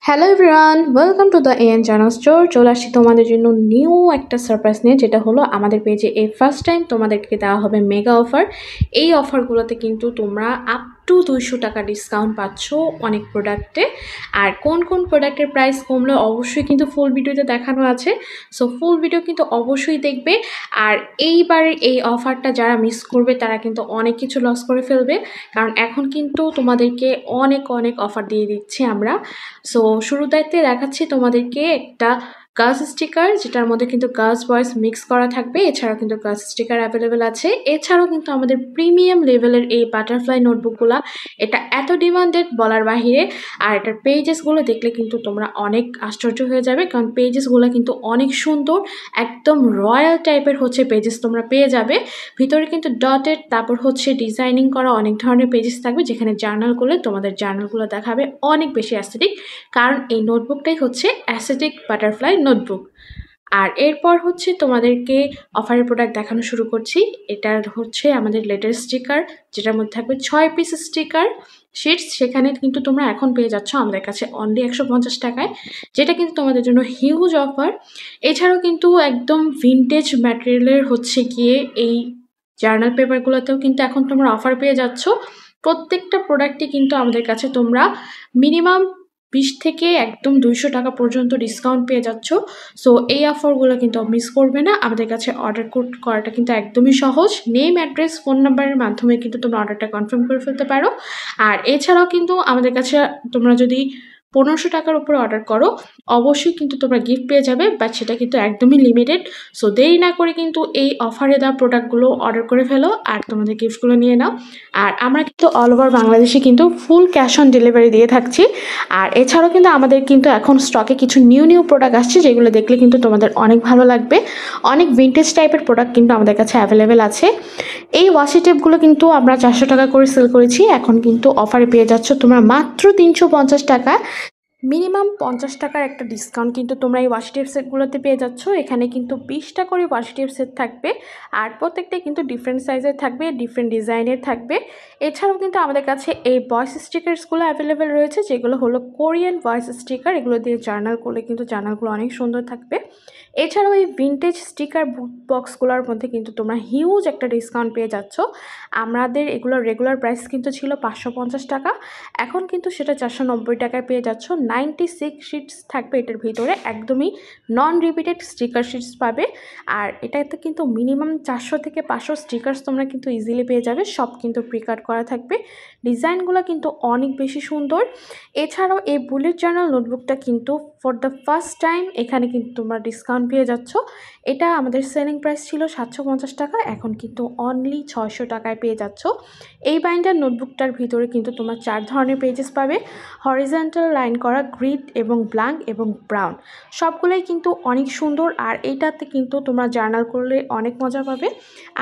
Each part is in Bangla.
Hello everyone, welcome to the AN journal store. চলে আসছি তোমাদের জন্য নিউ একটা সারপ্রাইজ নিয়ে, যেটা হলো আমাদের পেজে এই ফার্স্ট টাইম তোমাদেরকে দেওয়া হবে মেগা অফার। এই অফারগুলোতে কিন্তু তোমরা আপ টু 200 টাকা ডিসকাউন্ট পাচ্ছ অনেক প্রোডাক্টে। আর কোন কোন প্রোডাক্টের প্রাইস কমলে অবশ্যই কিন্তু ফুল ভিডিওতে দেখানো আছে, সো ফুল ভিডিও কিন্তু অবশ্যই দেখবে। আর এইবারের এই অফারটা যারা মিস করবে তারা কিন্তু অনেক কিছু লস করে ফেলবে, কারণ এখন কিন্তু তোমাদেরকে অনেক অনেক অফার দিয়ে দিচ্ছি আমরা। সো শুরুতে দেখাচ্ছি তোমাদেরকে একটা গার্লস স্টিকার, যেটার মধ্যে কিন্তু গার্লস বয়েজ মিক্স করা থাকবে। এছাড়াও কিন্তু গার্লস স্টিকার অ্যাভেলেবেল আছে। এছাড়াও কিন্তু আমাদের প্রিমিয়াম লেভেলের এই বাটারফ্লাই নোটবুকগুলো, এটা এত ডিমান্ডেড বলার বাহিরে। আর এটার পেজেসগুলো দেখলে কিন্তু তোমরা অনেক আশ্চর্য হয়ে যাবে, কারণ পেজেসগুলো কিন্তু অনেক সুন্দর, একদম রয়্যাল টাইপের হচ্ছে পেজেস তোমরা পেয়ে যাবে। ভিতরে কিন্তু ডটেড, তারপর হচ্ছে ডিজাইনিং করা অনেক ধরনের পেজেস থাকবে, যেখানে জার্নাল করলে তোমাদের জার্নালগুলো দেখাবে অনেক বেশি অ্যাস্থেটিক, কারণ এই নোটবুকটাই হচ্ছে অ্যাস্থেটিক বাটারফ্লাই নোটবুক। আর এরপর হচ্ছে তোমাদেরকে অফারের প্রোডাক্ট দেখানো শুরু করছি। এটা হচ্ছে আমাদের লেটেস্ট স্টিকার, যেটার মধ্যে থাকবে 6 পিস স্টিকার শিটস। সেখানে কিন্তু তোমরা এখন পেয়ে যাচ্ছ আমাদের কাছে অনলি 150 টাকায়, যেটা কিন্তু তোমাদের জন্য হিউজ অফার। এছাড়াও কিন্তু একদম ভিনটেজ ম্যাটেরিয়ালের হচ্ছে গিয়ে এই জার্নাল পেপারগুলোতেও কিন্তু এখন তোমরা অফার পেয়ে যাচ্ছ। প্রত্যেকটা প্রোডাক্টই কিন্তু আমাদের কাছে তোমরা মিনিমাম 20 থেকে একদম 200 টাকা পর্যন্ত ডিসকাউন্ট পেয়ে যাচ্ছ। সো এই অফারগুলো কিন্তু মিস করবে না। আমাদের কাছে অর্ডার করাটা কিন্তু একদমই সহজ। নেম, অ্যাড্রেস, ফোন নাম্বারের মাধ্যমে কিন্তু তোমরা অর্ডারটা কনফার্ম করে ফেলতে পারো। আর এছাড়াও কিন্তু আমাদের কাছে তোমরা যদি 1500 টাকার উপরে অর্ডার করো, অবশ্যই কিন্তু তোমরা গিফট পেয়ে যাবে, বাট সেটা কিন্তু একদমই লিমিটেড। সো দেরি না করে কিন্তু এই অফারে দেওয়া প্রোডাক্টগুলো অর্ডার করে ফেলো আর তোমাদের গিফটগুলো নিয়ে নাও। আর আমরা কিন্তু অল ওভার বাংলাদেশে কিন্তু ফুল ক্যাশ অন ডেলিভারি দিয়ে থাকছি। আর এছাড়াও কিন্তু আমাদের কিন্তু এখন স্টকে কিছু নিউ প্রোডাক্ট আসছে, যেগুলো দেখলে কিন্তু তোমাদের অনেক ভালো লাগবে। অনেক ভিন্টেজ টাইপের প্রোডাক্ট কিন্তু আমাদের কাছে অ্যাভেলেবেল আছে। এই ওয়াশি টেপগুলো কিন্তু আমরা 400 টাকা করে সেল করেছি, এখন কিন্তু অফারে পেয়ে যাচ্ছ তোমরা মাত্র 350 টাকা। মিনিমাম 50 টাকার একটা ডিসকাউন্ট কিন্তু তোমরা এই ওয়াশি টেপ সেটগুলোতে পেয়ে যাচ্ছ। এখানে কিন্তু 20টা করে ওয়াশি টেপ সেট থাকবে, আর প্রত্যেকটাই কিন্তু ডিফারেন্ট সাইজের থাকবে, ডিফারেন্ট ডিজাইনের থাকবে। এছাড়াও কিন্তু আমাদের কাছে এই ভয়েস স্টিকার্সগুলো অ্যাভেলেবেল রয়েছে, যেগুলো হলো কোরিয়ান ভয়েস স্টিকার। এগুলো দিয়ে জার্নাল করলে কিন্তু জার্নালগুলো অনেক সুন্দর থাকবে। এছাড়াও এই ভিনটেজ স্টিকার বক্সগুলোর মধ্যে কিন্তু তোমরা হিউজ একটা ডিসকাউন্ট পেয়ে যাচ্ছ। আমাদের এগুলোর রেগুলার প্রাইস কিন্তু ছিল 550 টাকা, এখন কিন্তু সেটা 490 টাকায় পেয়ে যাচ্ছ। 96 শিটস থাকবে এটার ভিতরে, একদমই নন রিপিটেড স্টিকার শিটস পাবে। আর এটাতে কিন্তু মিনিমাম 400 থেকে 500 স্টিকার্স তোমরা কিন্তু ইজিলি পেয়ে যাবে, সব কিন্তু প্রিকাট করা থাকবে। ডিজাইনগুলো কিন্তু অনেক বেশি সুন্দর। এছাড়াও এই বুলেট জার্নাল নোটবুকটা কিন্তু ফর দ্য ফার্স্ট টাইম এখানে কিন্তু তোমরা ডিসকাউন্ট পেয়ে যাচ্ছ। এটা আমাদের সেলিং প্রাইস ছিল 750 টাকা, এখন কিন্তু অনলি 600 টাকায় পেয়ে যাচ্ছ। এই বাইন্ডার নোটবুকটার ভিতরে কিন্তু তোমরা 4 ধরনের পেজেস পাবে, হরিজন্টাল লাইন করা, গ্রিড এবং ব্ল্যাঙ্ক এবং ব্রাউন, সবগুলোই কিন্তু অনেক সুন্দর। আর এইটাতে কিন্তু তোমরা জার্নাল করলে অনেক মজা পাবে।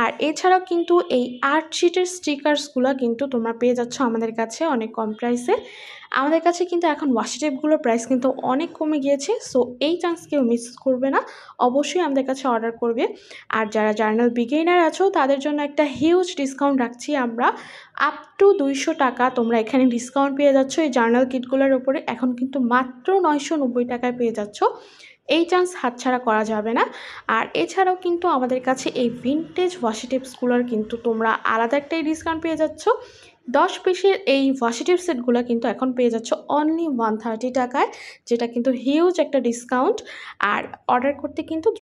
আর এছাড়াও কিন্তু এই আর্ট শিটের স্টিকার্সগুলো কিন্তু তোমরা পেয়ে যাচ্ছ আমাদের কাছে অনেক কম প্রাইসে। আমাদের কাছে কিন্তু এখন ওয়াশি টেপগুলোর প্রাইস কিন্তু অনেক কমে গিয়েছে, সো এই চান্স কেউ মিস করবে না, অবশ্যই আমাদের কাছে অর্ডার করবে। আর যারা জার্নাল বিগিনার আছো তাদের জন্য একটা হিউজ ডিসকাউন্ট রাখছি আমরা, আপ টু 200 টাকা তোমরা এখানে ডিসকাউন্ট পেয়ে যাচ্ছ এই জার্নাল কিটগুলোর উপরে। এখন কিন্তু মাত্র 990 টাকায় পেয়ে যাচ্ছ, এই চান্স হাতছাড়া করা যাবে না। আর এছাড়াও কিন্তু আমাদের কাছে এই ভিনটেজ ওয়াশি টিপসগুলোর কিন্তু তোমরা আলাদা একটাই ডিসকাউন্ট পেয়ে যাচ্ছ। 10 পিসের এই ওয়াশি টিপ সেটগুলো কিন্তু এখন পেয়ে যাচ্ছ অনলি 130 টাকায়, যেটা কিন্তু হিউজ একটা ডিসকাউন্ট। আর অর্ডার করতে কিন্তু